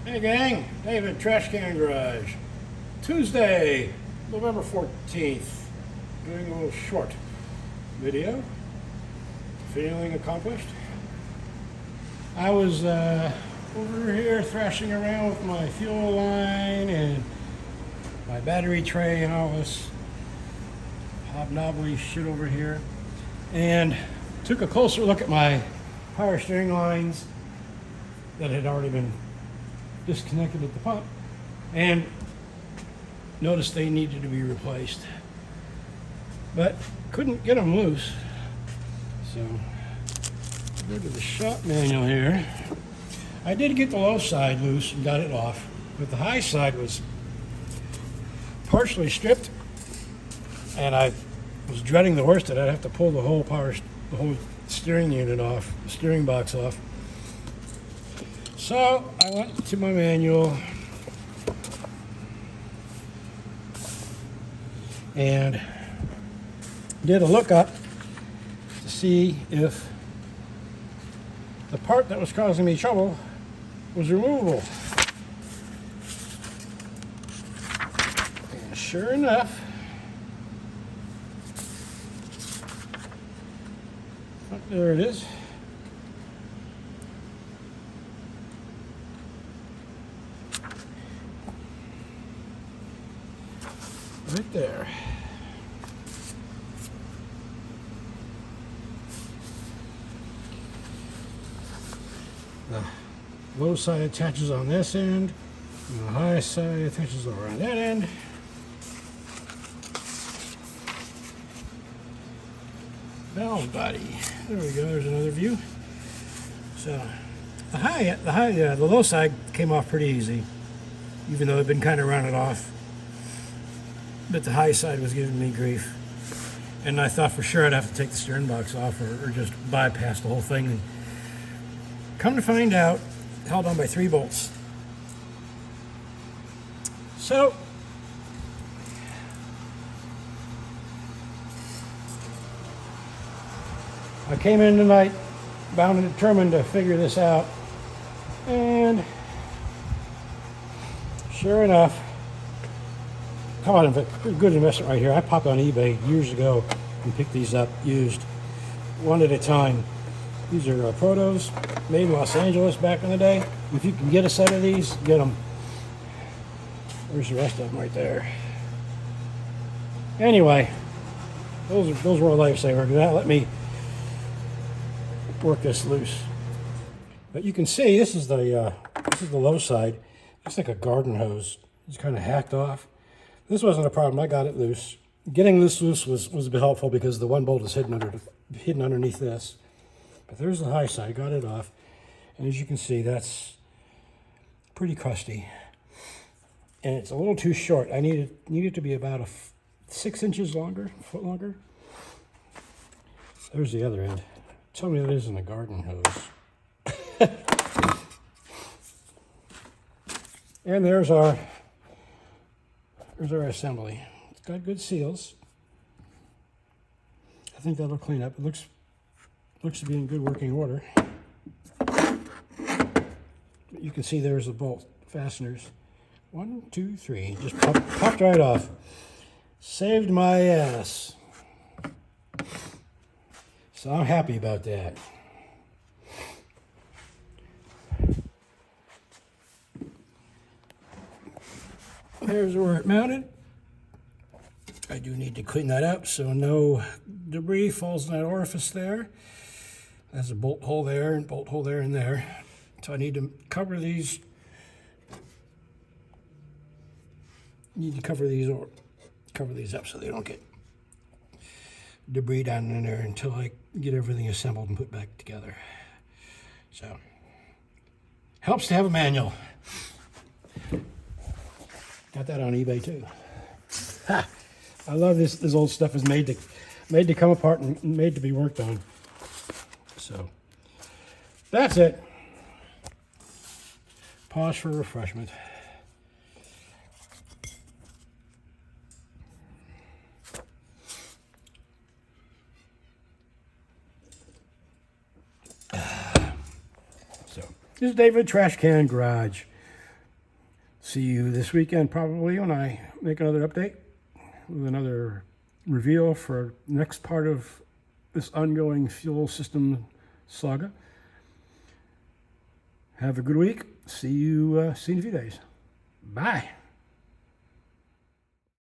Hey gang, David, Trash Can Garage. Tuesday, November 14th. Doing a little short video. Feeling accomplished. I was over here thrashing around with my fuel line and my battery tray and all this hobnobbly shit over here. And took a closer look at my power steering lines that had already been disconnected at the pump and noticed they needed to be replaced, but couldn't get them loose. So go to the shop manual here. I did get the low side loose and got it off, but the high side was partially stripped, and I was dreading the worst that I'd have to pull the whole steering unit off, the steering box off. So I went to my manual and did a lookup to see if the part that was causing me trouble was removable. And sure enough, there it is. Right there. The low side attaches on this end, and the high side attaches over on that end. Valve body. There we go. There's another view. So the low side came off pretty easy, even though I've been kind of rounded off. But the high side was giving me grief, and I thought for sure I'd have to take the steering box off or just bypass the whole thing. And come to find out, held on by 3 bolts. So I came in tonight bound and determined to figure this out, and sure enough, caught a good investment right here. I popped on eBay years ago and picked these up used, one at a time. These are Protos, made in Los Angeles back in the day. If you can get a set of these, get them. There's the rest of them right there. Anyway, those were a lifesaver. That let me work this loose. But you can see this is the low side. It's like a garden hose. It's kind of hacked off. This wasn't a problem. I got it loose. Getting this loose was a bit helpful because the one bolt is hidden underneath this. But there's the high side. Got it off, and as you can see, that's pretty crusty, and it's a little too short. I need it to be about 6 inches longer, a foot longer. There's the other end. Tell me that isn't a garden hose. And there's our assembly. It's got good seals. I think that'll clean up. It looks to be in good working order. You can see there's the bolt fasteners. 1, 2, 3. Just popped right off. Saved my ass. So I'm happy about that. There's where it mounted. I do need to clean that up so no debris falls in that orifice there. There's a bolt hole there and bolt hole there and there. So I need to cover these. Cover these up so they don't get debris down in there until I get everything assembled and put back together. So helps to have a manual. Got that on eBay too. Ha! I love this. This old stuff is made to come apart and made to be worked on. So that's it. Pause for refreshment. So this is David, Trash Can Garage. See you this weekend probably when I make another update with another reveal for the next part of this ongoing fuel system saga. Have a good week. See you in a few days. Bye.